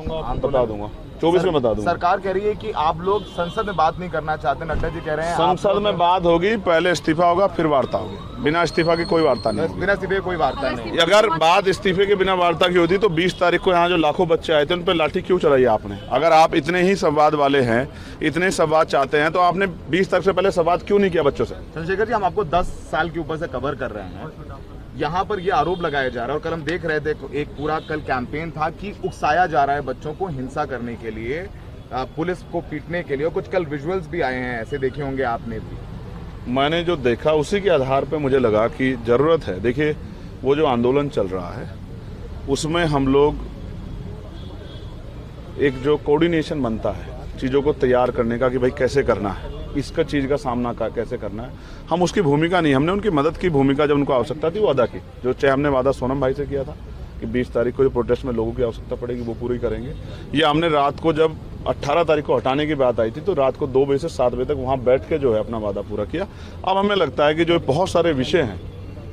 बता दूंगा 24 में बता दूंगा। सरकार कह रही है कि आप लोग संसद में बात नहीं करना चाहते, नड्डा जी कह रहे हैं संसद में बात होगी, पहले इस्तीफा होगा फिर वार्ता होगी। बिना इस्तीफा की कोई वार्ता नहीं, बिना इस्तीफे कोई वार्ता नहीं। अगर बात इस्तीफे के बिना वार्ता की होती तो 20 तारीख को यहाँ जो लाखों बच्चे आए थे उन पर लाठी क्यों चलाई आपने? अगर आप इतने ही संवाद वाले हैं, इतने संवाद चाहते हैं, तो आपने 20 तारीख से पहले संवाद क्यों नहीं किया बच्चों से? चंद्रशेखर जी, हम आपको 10 साल के ऊपर से कवर कर रहे हैं, यहाँ पर ये आरोप लगाया जा रहा है और कल हम देख रहे थे एक पूरा कल कैंपेन था कि उकसाया जा रहा है बच्चों को हिंसा करने के लिए, पुलिस को पीटने के लिए, और कुछ कल विजुअल्स भी आए हैं, ऐसे देखे होंगे आपने भी। मैंने जो देखा उसी के आधार पे मुझे लगा कि ज़रूरत है। देखिए, वो जो आंदोलन चल रहा है उसमें हम लोग एक जो कोऑर्डिनेशन बनता है चीज़ों को तैयार करने का कि भाई कैसे करना है, इसका चीज़ का सामना कैसे करना है, हम उसकी भूमिका नहीं, हमने उनकी मदद की भूमिका जब उनको आवश्यकता थी वो अदा की। जो चाहे हमने वादा सोनम भाई से किया था कि 20 तारीख को जो प्रोटेस्ट में लोगों की आवश्यकता पड़ेगी वो पूरी करेंगे। ये हमने रात को जब 18 तारीख को हटाने की बात आई थी तो रात को 2 बजे से 7 बजे तक वहाँ बैठ के जो है अपना वादा पूरा किया। अब हमें लगता है कि जो बहुत सारे विषय हैं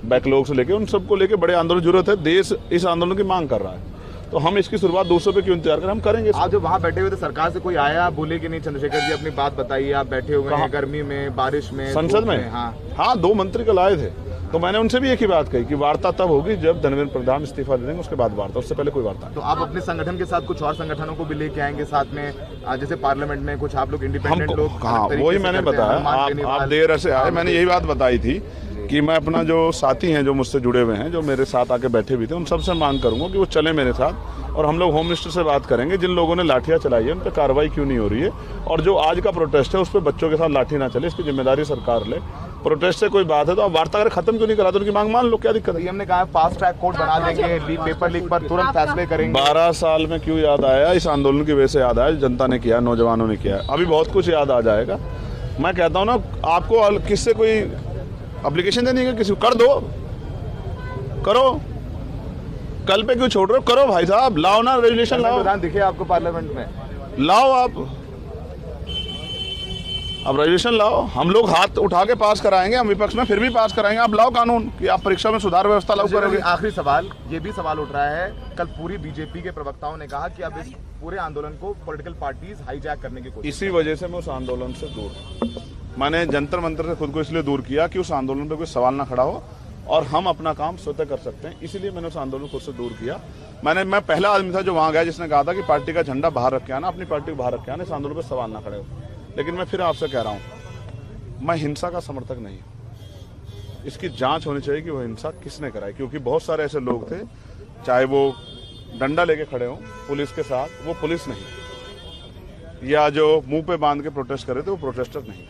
बैकलॉग से लेके उन सबको लेके बड़े आंदोलन जरूरत है, देश इस आंदोलन की मांग कर रहा है, तो हम इसकी शुरुआत 200 पे क्यों इंतजार करें, हम करेंगे। आप जो वहाँ बैठे हुए थे सरकार से कोई आया, बोले कि नहीं चंद्रशेखर जी अपनी बात बताइए, आप बैठे हुए हैं गर्मी में, बारिश में, संसद में? हाँ 2 मंत्री कल आए थे, तो मैंने उनसे भी एक ही बात कही कि वार्ता तब होगी जब धर्मेंद्र प्रधान इस्तीफा दे देंगे, उसके बाद वार्ता, उससे पहले कोई वार्ता। तो आप अपने संगठन के साथ कुछ और संगठनों को भी लेके आएंगे साथ में, जैसे पार्लियामेंट में कुछ आप लोग इंडिपेंडेंट लोग? हाँ वही मैंने बताया, आप देर से आए, मैंने यही बात बताई थी कि मैं अपना जो साथी हैं जो मुझसे जुड़े हुए हैं, जो मेरे साथ आके बैठे भी थे, उन सबसे मांग करूंगा कि वो चले मेरे साथ और हम लोग होम मिनिस्टर से बात करेंगे जिन लोगों ने लाठियां चलाई है उन पर कार्रवाई क्यों नहीं हो रही है, और जो आज का प्रोटेस्ट है उस पर बच्चों के साथ लाठी ना चले, इसकी जिम्मेदारी सरकार ले। प्रोटेस्ट से कोई बात है तो आप वार्ता अगर खत्म क्यों नहीं कराते, उनकी मांग मान लो, क्या दिक्कत है? हमने कहा फास्ट ट्रैक कोर्ट बना देंगे, पेपर लीक पर तुरंत फैसले करेंगे। 12 साल में क्यों याद आया? इस आंदोलन की वजह से याद आया, जनता ने किया, नौजवानों ने किया, अभी बहुत कुछ याद आ जाएगा। मैं कहता हूँ ना, आपको किससे कोई एप्लीकेशन देनी है, किसी को कर दो, करो, कल पे क्यों छोड़ रहे हो? करो भाई साहब, लाओ ना रेजुलेशन, लाओ। प्रधान दिखे आपको पार्लियामेंट में? लाओ आप, अब रेजुलेशन लाओ, हम लोग हाथ उठा के पास कराएंगे, हम विपक्ष में फिर भी पास कराएंगे। आप लाओ कानून कि आप परीक्षा में सुधार व्यवस्था लागू करोगे। आखिरी सवाल, ये भी सवाल उठ रहा है, कल पूरी बीजेपी के प्रवक्ताओं ने कहा कि अब इस पूरे आंदोलन को पॉलिटिकल पार्टीज हाईजैक करने की कोशिश। इसी वजह से मैं उस आंदोलन से दूर, मैंने जंतर मंतर से खुद को इसलिए दूर किया कि उस आंदोलन पे कोई सवाल ना खड़ा हो और हम अपना काम स्वतः कर सकते हैं, इसीलिए मैंने उस आंदोलन को खुद से दूर किया। मैं पहला आदमी था जो वहां गया जिसने कहा था कि पार्टी का झंडा बाहर रख के आना, अपनी पार्टी को बाहर रख के आना, इस आंदोलन पर सवाल ना खड़े हो। लेकिन मैं फिर आपसे कह रहा हूँ, मैं हिंसा का समर्थक नहीं हूँ, इसकी जांच होनी चाहिए कि वो हिंसा किसने कराई, क्योंकि बहुत सारे ऐसे लोग थे, चाहे वो डंडा लेके खड़े हों पुलिस के साथ, वो पुलिस नहीं, या जो मुंह पे बांध के प्रोटेस्ट कर रहे थे वो प्रोटेस्टर नहीं,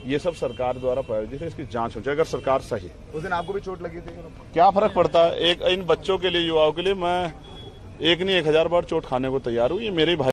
ये सब सरकार द्वारा प्रायोजित है, इसकी जांच हो जाए। अगर सरकार सही, उस दिन आपको भी चोट लगी थी, क्या फर्क पड़ता है? एक इन बच्चों के लिए, युवाओं के लिए मैं एक नहीं 1000 बार चोट खाने को तैयार हूँ, ये मेरे भाई